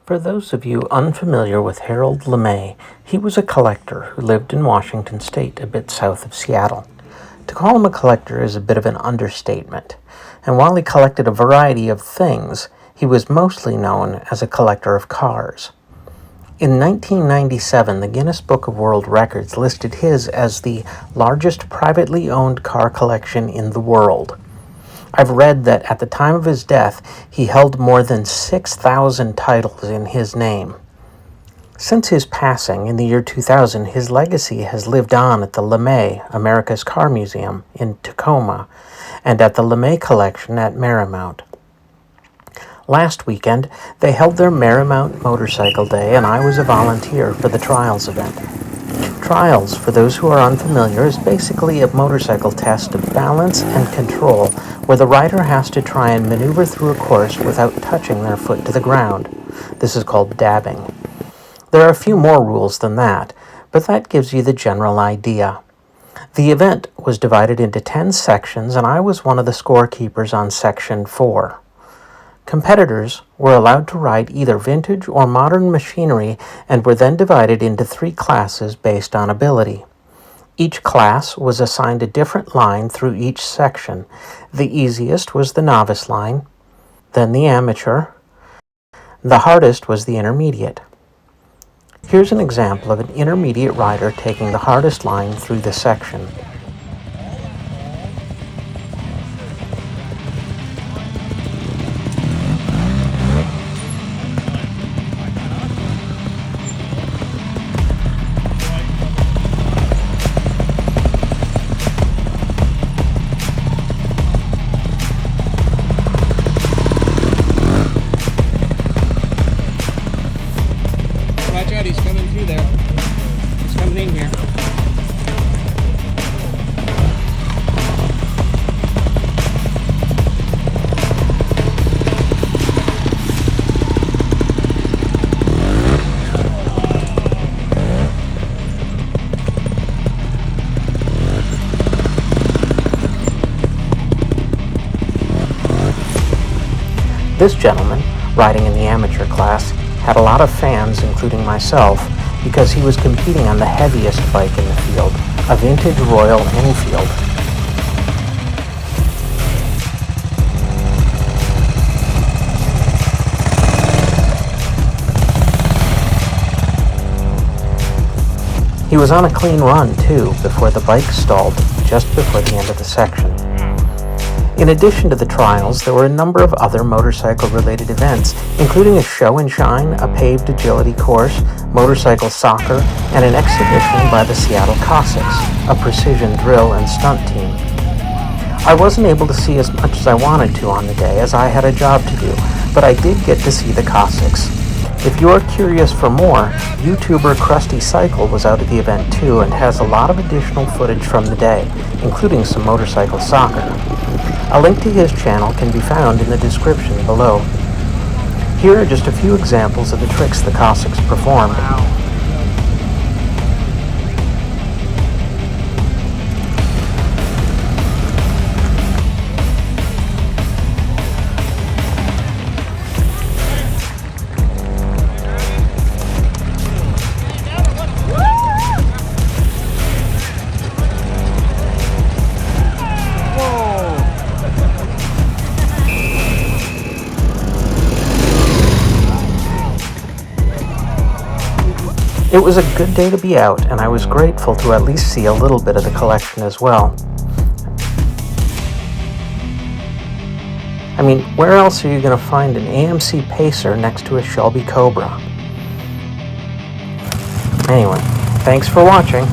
For those of you unfamiliar with Harald LeMay, he was a collector who lived in Washington State, a bit south of Seattle. To call him a collector is a bit of an understatement, and while he collected a variety of things, he was mostly known as a collector of cars. In 1997, the Guinness Book of World Records listed his as the largest privately owned car collection in the world. I've read that at the time of his death, he held more than 6,000 titles in his name. Since his passing in the year 2000, his legacy has lived on at the LeMay, America's Car Museum, in Tacoma, and at the LeMay Collection at Marymount. Last weekend, they held their Marymount Motorcycle Day, and I was a volunteer for the Trials event. Trials, for those who are unfamiliar, is basically a motorcycle test of balance and control where the rider has to try and maneuver through a course without touching their foot to the ground. This is called dabbing. There are a few more rules than that, but that gives you the general idea. The event was divided into 10 sections, and I was one of the scorekeepers on Section 4. Competitors were allowed to ride either vintage or modern machinery and were then divided into 3 classes based on ability. Each class was assigned a different line through each section. The easiest was the novice line, then the amateur. The hardest was the intermediate. Here's an example of an intermediate rider taking the hardest line through the section. Watch out, he's coming through there. He's coming in here. This gentleman, riding in the amateur class, had a lot of fans, including myself, because he was competing on the heaviest bike in the field, a vintage Royal Enfield. He was on a clean run, too, before the bike stalled just before the end of the section. In addition to the trials, there were a number of other motorcycle-related events, including a show and shine, a paved agility course, motorcycle soccer, and an exhibition by the Seattle Cossacks, a precision drill and stunt team. I wasn't able to see as much as I wanted to on the day, as I had a job to do, but I did get to see the Cossacks. If you're curious for more, YouTuber Krusty Cycle was out at the event too and has a lot of additional footage from the day, including some motorcycle soccer. A link to his channel can be found in the description below. Here are just a few examples of the tricks the Cossacks performed. It was a good day to be out, and I was grateful to at least see a little bit of the collection as well. I mean, where else are you going to find an AMC Pacer next to a Shelby Cobra? Anyway, thanks for watching.